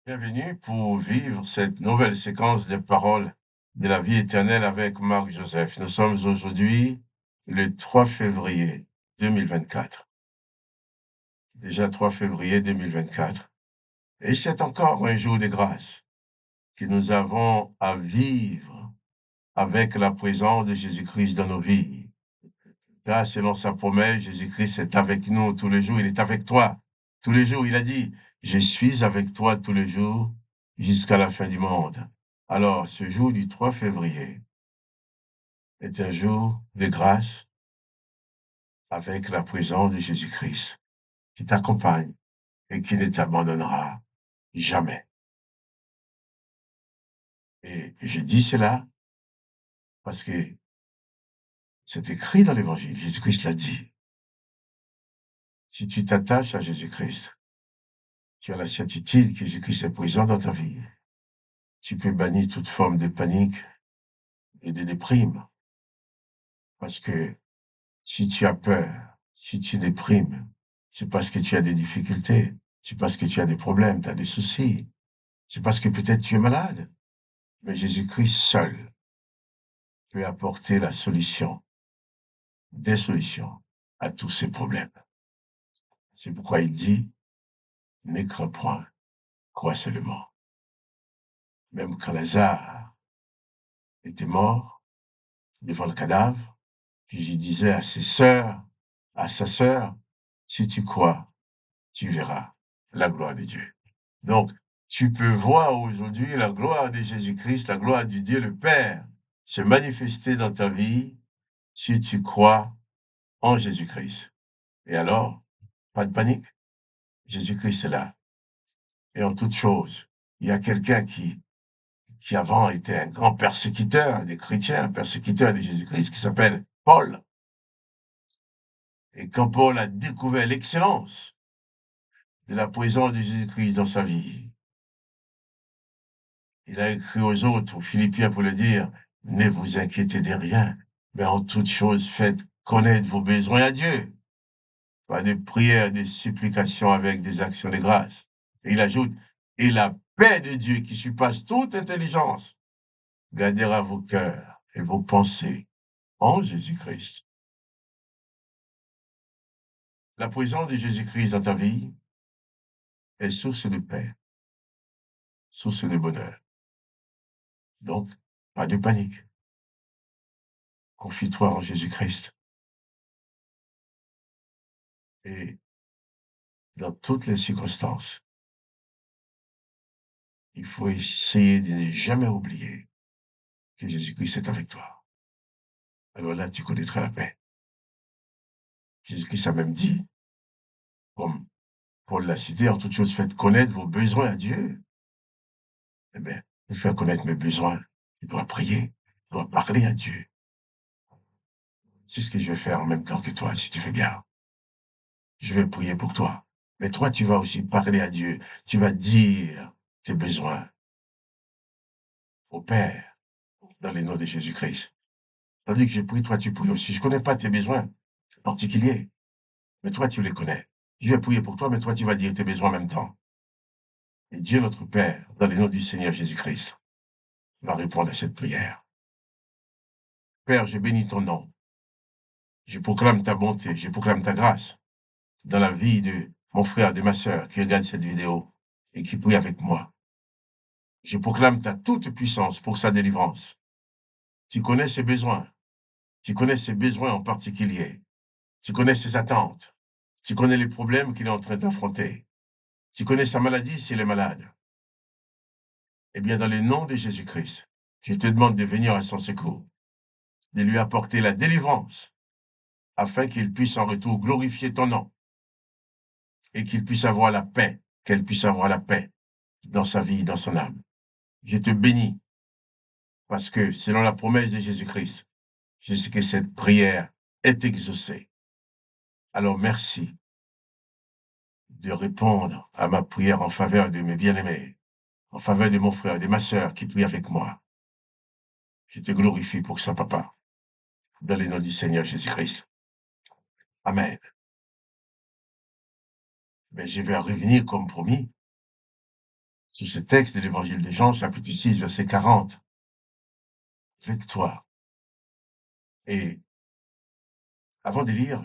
Bienvenue pour vivre cette nouvelle séquence des paroles de la vie éternelle avec Marc Joseph. Nous sommes aujourd'hui le 3 février 2024. Déjà 3 février 2024. Et c'est encore un jour de grâce que nous avons à vivre avec la présence de Jésus-Christ dans nos vies. Car selon sa promesse, Jésus-Christ est avec nous tous les jours. Il est avec toi tous les jours. Il a dit, je suis avec toi tous les jours jusqu'à la fin du monde. Alors, ce jour du 3 février est un jour de grâce avec la présence de Jésus-Christ qui t'accompagne et qui ne t'abandonnera jamais. Et je dis cela parce que c'est écrit dans l'Évangile. Jésus-Christ l'a dit. Si tu t'attaches à Jésus-Christ, tu as la certitude que Jésus-Christ est présent dans ta vie. Tu peux bannir toute forme de panique et de déprime. Parce que si tu as peur, si tu déprimes, c'est parce que tu as des difficultés, c'est parce que tu as des problèmes, tu as des soucis, c'est parce que peut-être tu es malade. Mais Jésus-Christ seul peut apporter la solution, des solutions à tous ces problèmes. C'est pourquoi il dit, ne crains point, crois seulement. Même quand Lazare était mort devant le cadavre, puis il disait à ses sœurs, à sa sœur, si tu crois, tu verras la gloire de Dieu. Donc, tu peux voir aujourd'hui la gloire de Jésus-Christ, la gloire du Dieu le Père se manifester dans ta vie si tu crois en Jésus-Christ. Et alors, pas de panique, Jésus-Christ est là. Et en toute chose, il y a quelqu'un qui avant était un grand persécuteur des chrétiens, un persécuteur de Jésus-Christ, qui s'appelle Paul. Et quand Paul a découvert l'excellence de la présence de Jésus-Christ dans sa vie, il a écrit aux autres, aux Philippiens, pour le dire, ne vous inquiétez de rien, mais en toute chose, faites connaître vos besoins à Dieu. Pas de prières, de supplications avec des actions de grâce. Et il ajoute, et la paix de Dieu qui surpasse toute intelligence gardera vos cœurs et vos pensées en Jésus-Christ. La présence de Jésus-Christ dans ta vie est source de paix, source de bonheur. Donc, pas de panique. Confie-toi en Jésus-Christ. Et dans toutes les circonstances, il faut essayer de ne jamais oublier que Jésus-Christ est avec toi. Alors là, tu connaîtras la paix. Jésus-Christ a même dit, comme Paul l'a cité, en toute chose, faites connaître vos besoins à Dieu. Eh bien, pour faire connaître mes besoins, je dois prier, je dois parler à Dieu. C'est ce que je vais faire en même temps que toi, si tu fais bien. Je vais prier pour toi. Mais toi, tu vas aussi parler à Dieu. Tu vas dire tes besoins au Père, dans le nom de Jésus-Christ. Tandis que je prie, toi, tu pries aussi. Je ne connais pas tes besoins particuliers, mais toi, tu les connais. Je vais prier pour toi, mais toi, tu vas dire tes besoins en même temps. Et Dieu, notre Père, dans le nom du Seigneur Jésus-Christ, va répondre à cette prière. Père, je bénis ton nom. Je proclame ta bonté, je proclame ta grâce dans la vie de mon frère, de ma sœur qui regarde cette vidéo et qui prie avec moi. Je proclame ta toute puissance pour sa délivrance. Tu connais ses besoins. Tu connais ses besoins en particulier. Tu connais ses attentes. Tu connais les problèmes qu'il est en train d'affronter. Tu connais sa maladie s'il est malade. Eh bien, dans le nom de Jésus-Christ, je te demande de venir à son secours, de lui apporter la délivrance, afin qu'il puisse en retour glorifier ton nom et qu'il puisse avoir la paix, qu'elle puisse avoir la paix dans sa vie, dans son âme. Je te bénis parce que, selon la promesse de Jésus-Christ, je sais que cette prière est exaucée. Alors, merci de répondre à ma prière en faveur de mes bien-aimés, en faveur de mon frère et de ma sœur qui prient avec moi. Je te glorifie pour ça, papa, dans le nom du Seigneur Jésus-Christ. Amen. Mais je vais revenir comme promis sur ce texte de l'évangile de Jean, chapitre 6, verset 40, avec toi. Et avant de lire,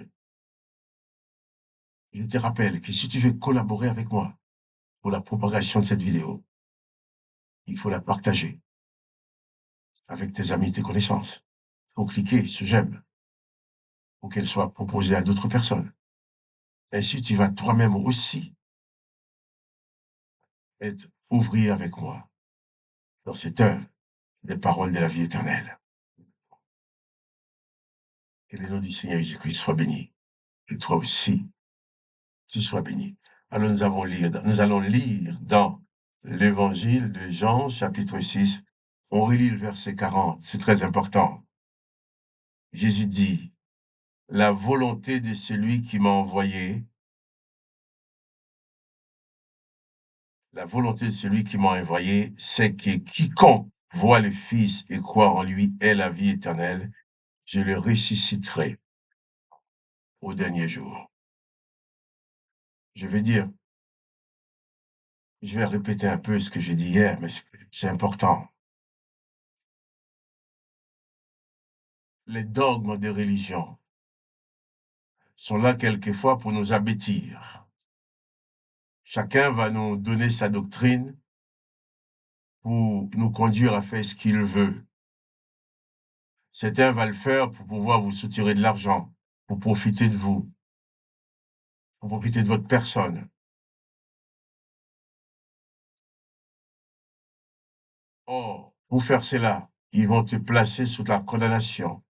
je te rappelle que si tu veux collaborer avec moi pour la propagation de cette vidéo, il faut la partager avec tes amis, tes connaissances. Il faut cliquer sur j'aime pour qu'elle soit proposée à d'autres personnes. Ainsi, tu vas toi-même aussi être ouvrier avec moi dans cette œuvre des paroles de la vie éternelle. Que le nom du Seigneur Jésus-Christ soit béni. Et toi aussi, tu sois béni. Alors nous allons lire dans l'évangile de Jean, chapitre 6. On relit le verset 40, c'est très important. Jésus dit, la volonté de celui qui m'a envoyé, la volonté de celui qui m'a envoyé, c'est que quiconque voit le Fils et croit en lui ait la vie éternelle, je le ressusciterai au dernier jour. Je vais dire, je vais répéter un peu ce que j'ai dit hier, mais c'est important. Les dogmes des religions sont là quelquefois pour nous abêtir. Chacun va nous donner sa doctrine pour nous conduire à faire ce qu'il veut. Certains vont le faire pour pouvoir vous soutirer de l'argent, pour profiter de vous, pour profiter de votre personne. Or, pour faire cela, ils vont te placer sous la condamnation.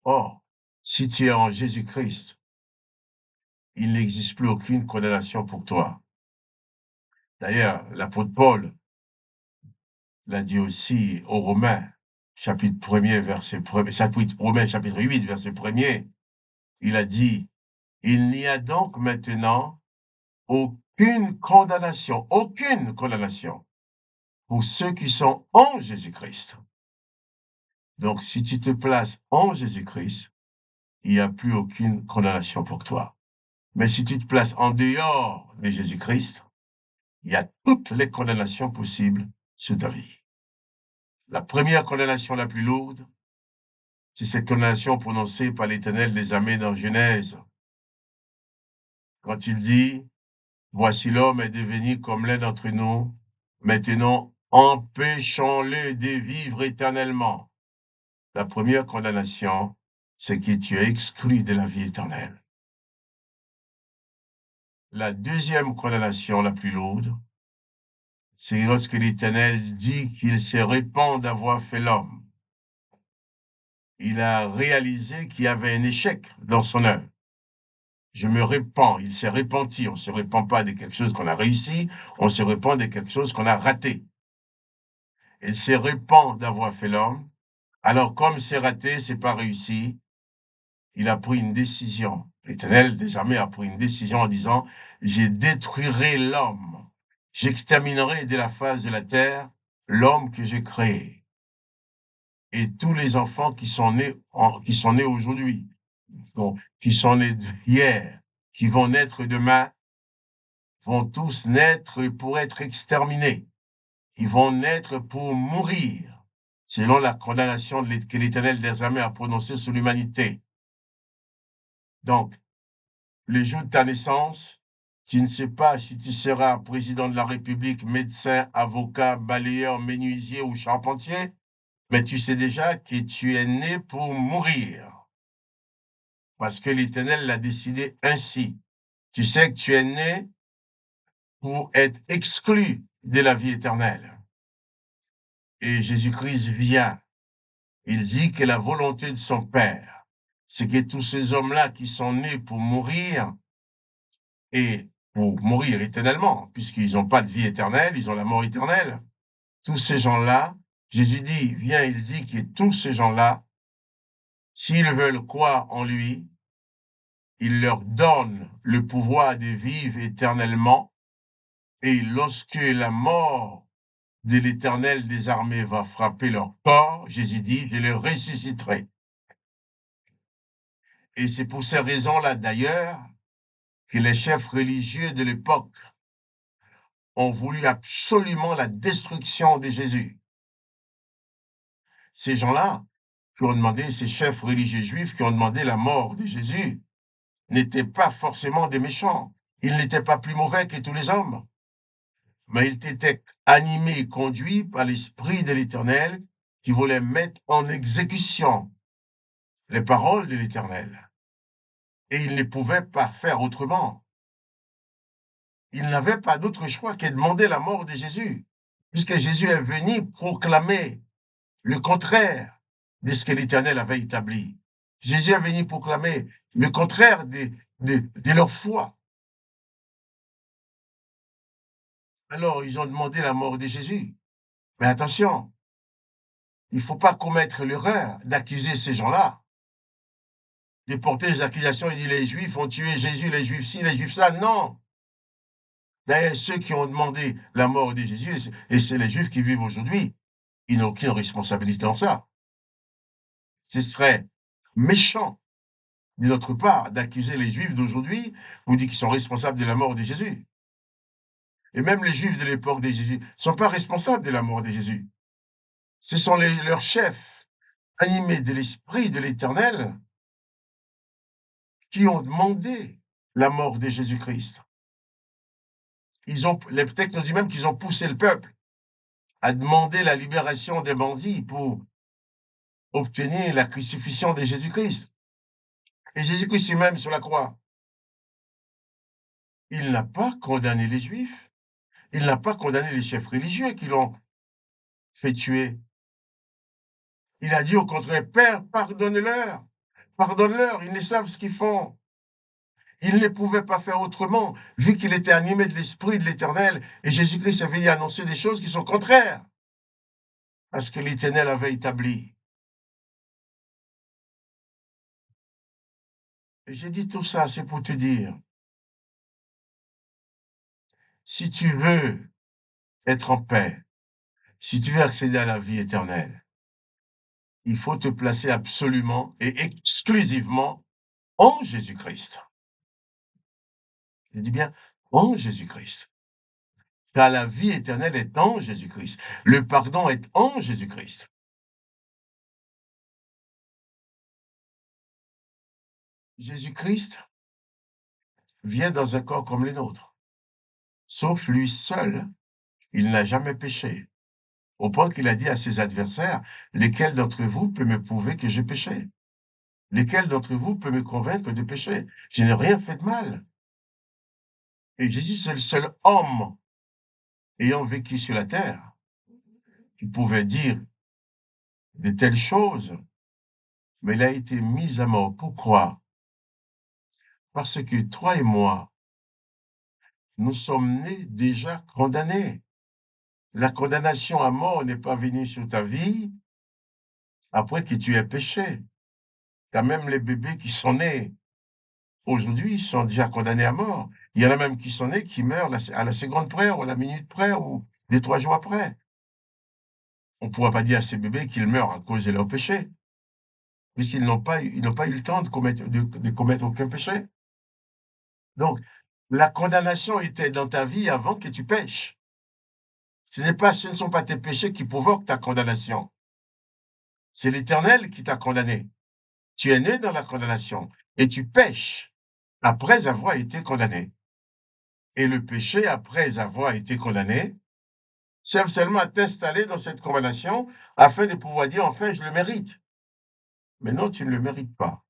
Or, si tu es en Jésus-Christ, il n'existe plus aucune condamnation pour toi. D'ailleurs, l'apôtre Paul l'a dit aussi aux Romains, chapitre 1er, verset 1er, Romains, chapitre 8, verset 1er, il a dit, il n'y a donc maintenant aucune condamnation pour ceux qui sont en Jésus-Christ. Donc, si tu te places en Jésus-Christ, il n'y a plus aucune condamnation pour toi. Mais si tu te places en dehors de Jésus-Christ, il y a toutes les condamnations possibles sur ta vie. La première condamnation la plus lourde, c'est cette condamnation prononcée par l'Éternel des armées dans Genèse. Quand il dit, voici l'homme est devenu comme l'un d'entre nous, maintenant empêchons-le de vivre éternellement. La première condamnation, c'est que tu es exclu de la vie éternelle. La deuxième condamnation la plus lourde, c'est lorsque l'Éternel dit qu'il se répand d'avoir fait l'homme. Il a réalisé qu'il y avait un échec dans son œuvre. Je me répands, il s'est repenti. On ne se répand pas de quelque chose qu'on a réussi, on se répand de quelque chose qu'on a raté. Il se répand d'avoir fait l'homme. Alors, comme c'est raté, c'est pas réussi, il a pris une décision. L'Éternel des armées a pris une décision en disant, je détruirai l'homme, j'exterminerai de la face de la terre l'homme que j'ai créé. Et tous les enfants qui sont nés aujourd'hui, qui sont nés hier, qui vont naître demain, vont tous naître pour être exterminés. Ils vont naître pour mourir, selon la condamnation que l'Éternel des armées a prononcée sur l'humanité. Donc, le jour de ta naissance, tu ne sais pas si tu seras président de la République, médecin, avocat, balayeur, menuisier ou charpentier, mais tu sais déjà que tu es né pour mourir. Parce que l'Éternel l'a décidé ainsi. Tu sais que tu es né pour être exclu de la vie éternelle. Et Jésus-Christ vient. Il dit que la volonté de son Père, c'est que tous ces hommes-là qui sont nés pour mourir, et pour mourir éternellement, puisqu'ils n'ont pas de vie éternelle, ils ont la mort éternelle, tous ces gens-là, Jésus dit, vient, il dit que tous ces gens-là, s'ils veulent croire en lui, il leur donne le pouvoir de vivre éternellement, et lorsque la mort de l'Éternel des armées va frapper leur corps, Jésus dit, je les ressusciterai. Et c'est pour ces raisons-là, d'ailleurs, que les chefs religieux de l'époque ont voulu absolument la destruction de Jésus. Ces gens-là qui ont demandé, ces chefs religieux juifs qui ont demandé la mort de Jésus, n'étaient pas forcément des méchants. Ils n'étaient pas plus mauvais que tous les hommes, mais ils étaient animés et conduits par l'Esprit de l'Éternel qui voulait mettre en exécution les paroles de l'Éternel. Et ils ne pouvaient pas faire autrement. Ils n'avaient pas d'autre choix que de demander la mort de Jésus, puisque Jésus est venu proclamer le contraire de ce que l'Éternel avait établi. Jésus est venu proclamer le contraire de leur foi. Alors, ils ont demandé la mort de Jésus. Mais attention, il ne faut pas commettre l'erreur d'accuser ces gens-là, de porter des accusations et dire les Juifs ont tué Jésus, les Juifs ci, les Juifs ça. Non! D'ailleurs, ceux qui ont demandé la mort de Jésus, et c'est les Juifs qui vivent aujourd'hui, ils n'ont aucune responsabilité dans ça. Ce serait méchant de notre part d'accuser les Juifs d'aujourd'hui ou dire qu'ils sont responsables de la mort de Jésus. Et même les Juifs de l'époque de Jésus ne sont pas responsables de la mort de Jésus. Ce sont leurs chefs, animés de l'Esprit de l'Éternel, qui ont demandé la mort de Jésus-Christ. Les textes nous disent même qu'ils ont poussé le peuple à demander la libération des bandits pour obtenir la crucifixion de Jésus-Christ. Et Jésus-Christ lui-même sur la croix, il n'a pas condamné les Juifs, il n'a pas condamné les chefs religieux qui l'ont fait tuer. Il a dit au contraire, Père, pardonne-leur, pardonne-leur, ils ne savent ce qu'ils font. Il ne pouvait pas faire autrement, vu qu'il était animé de l'Esprit de l'Éternel, et Jésus-Christ avait annoncer des choses qui sont contraires à ce que l'Éternel avait établi. Et j'ai dit tout ça, c'est pour te dire, si tu veux être en paix, si tu veux accéder à la vie éternelle, il faut te placer absolument et exclusivement en Jésus-Christ. Je dis bien en Jésus-Christ. Car la vie éternelle est en Jésus-Christ. Le pardon est en Jésus-Christ. Jésus-Christ vient dans un corps comme le nôtre. Sauf lui seul, il n'a jamais péché. Au point qu'il a dit à ses adversaires, lesquels d'entre vous peut me prouver que j'ai péché? Lesquels d'entre vous peut me convaincre de pécher? Je n'ai rien fait de mal. Et Jésus, c'est le seul homme ayant vécu sur la terre qui pouvait dire de telles choses, mais il a été mis à mort. Pourquoi? Parce que toi et moi, nous sommes nés déjà condamnés. La condamnation à mort n'est pas venue sur ta vie après que tu aies péché. Car même les bébés qui sont nés aujourd'hui sont déjà condamnés à mort. Il y en a même qui sont nés qui meurent à la seconde près ou à la minute près ou 2, 3 jours après. On ne pourra pas dire à ces bébés qu'ils meurent à cause de leur péché, puisqu'ils n'ont pas eu le temps de commettre aucun péché. Donc, la condamnation était dans ta vie avant que tu pêches. Ce ne sont pas tes péchés qui provoquent ta condamnation. C'est l'Éternel qui t'a condamné. Tu es né dans la condamnation et tu pêches après avoir été condamné. Et le péché, après avoir été condamné, serve seulement à t'installer dans cette condamnation afin de pouvoir dire enfin je le mérite. Mais non, tu ne le mérites pas,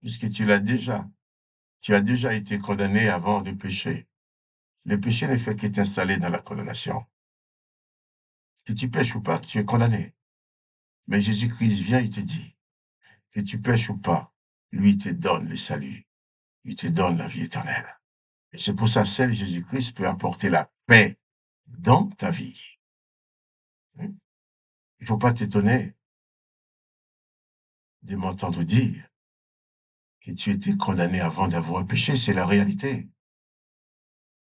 puisque tu as déjà été condamné avant de pécher. Le péché ne fait que t'installer dans la condamnation. Que tu pêches ou pas, tu es condamné. Mais Jésus-Christ vient, il te dit, que tu pêches ou pas, lui il te donne le salut, il te donne la vie éternelle. Et c'est pour ça seul Jésus-Christ peut apporter la paix dans ta vie. Il ne faut pas t'étonner de m'entendre dire que tu étais condamné avant d'avoir péché, c'est la réalité.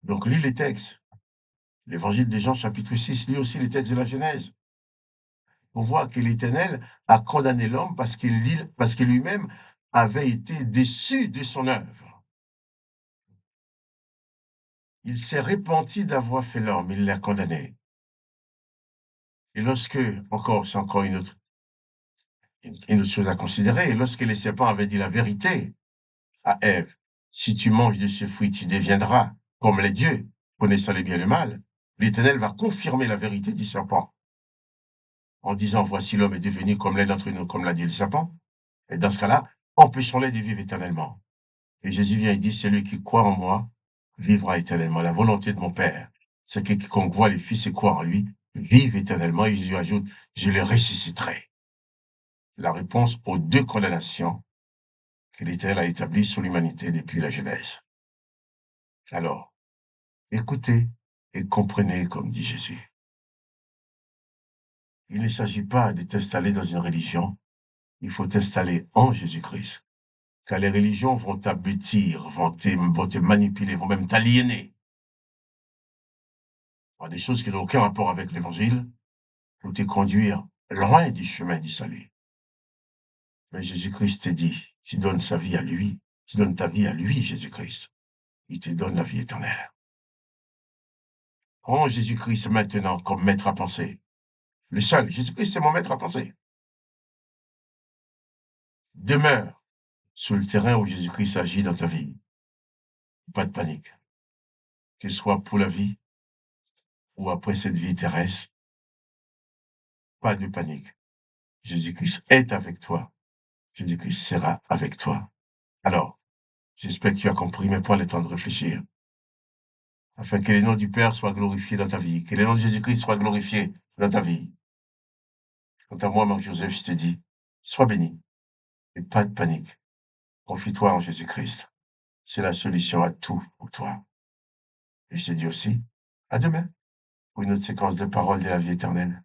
Donc lis les textes. L'évangile de Jean chapitre 6, lis aussi les textes de la Genèse. On voit que l'Éternel a condamné l'homme parce que lui-même avait été déçu de son œuvre. Il s'est repenti d'avoir fait l'homme, il l'a condamné. Et lorsque, encore, c'est encore une autre chose à considérer, et lorsque les serpents avaient dit la vérité à Ève, si tu manges de ce fruit, tu deviendras comme les dieux, connaissant le bien et le mal, l'Éternel va confirmer la vérité du serpent en disant, voici l'homme est devenu comme l'un d'entre nous, comme l'a dit le serpent. Et dans ce cas-là, empêchons-les de vivre éternellement. Et Jésus vient et dit, celui qui croit en moi vivra éternellement. La volonté de mon Père, c'est que quiconque voit les Fils et croit en lui, vive éternellement. Et Jésus ajoute, je le ressusciterai. La réponse aux deux condamnations que l'Éternel a établies sur l'humanité depuis la Genèse. Alors, écoutez et comprenez comme dit Jésus. Il ne s'agit pas de t'installer dans une religion, il faut t'installer en Jésus-Christ. Car les religions vont t'abêtir, vont te manipuler, vont même t'aliéner par des choses qui n'ont aucun rapport avec l'Évangile pour te conduire loin du chemin du salut. Mais Jésus-Christ te dit, tu donnes sa vie à lui, tu donnes ta vie à lui, Jésus-Christ. Il te donne la vie éternelle. Prends Jésus-Christ maintenant comme maître à penser. Le seul, Jésus-Christ, c'est mon maître à penser. Demeure sur le terrain où Jésus-Christ agit dans ta vie. Pas de panique. Que ce soit pour la vie ou après cette vie terrestre, pas de panique. Jésus-Christ est avec toi. Jésus-Christ sera avec toi. Alors, j'espère que tu as compris, mais prends le temps de réfléchir, afin que le nom du Père soit glorifié dans ta vie, que le nom de Jésus-Christ soit glorifié dans ta vie. Quant à moi, Marc-Joseph, je te dis, sois béni et pas de panique. Confie-toi en Jésus-Christ. C'est la solution à tout pour toi. Et je te dis aussi, à demain pour une autre séquence de paroles de la vie éternelle.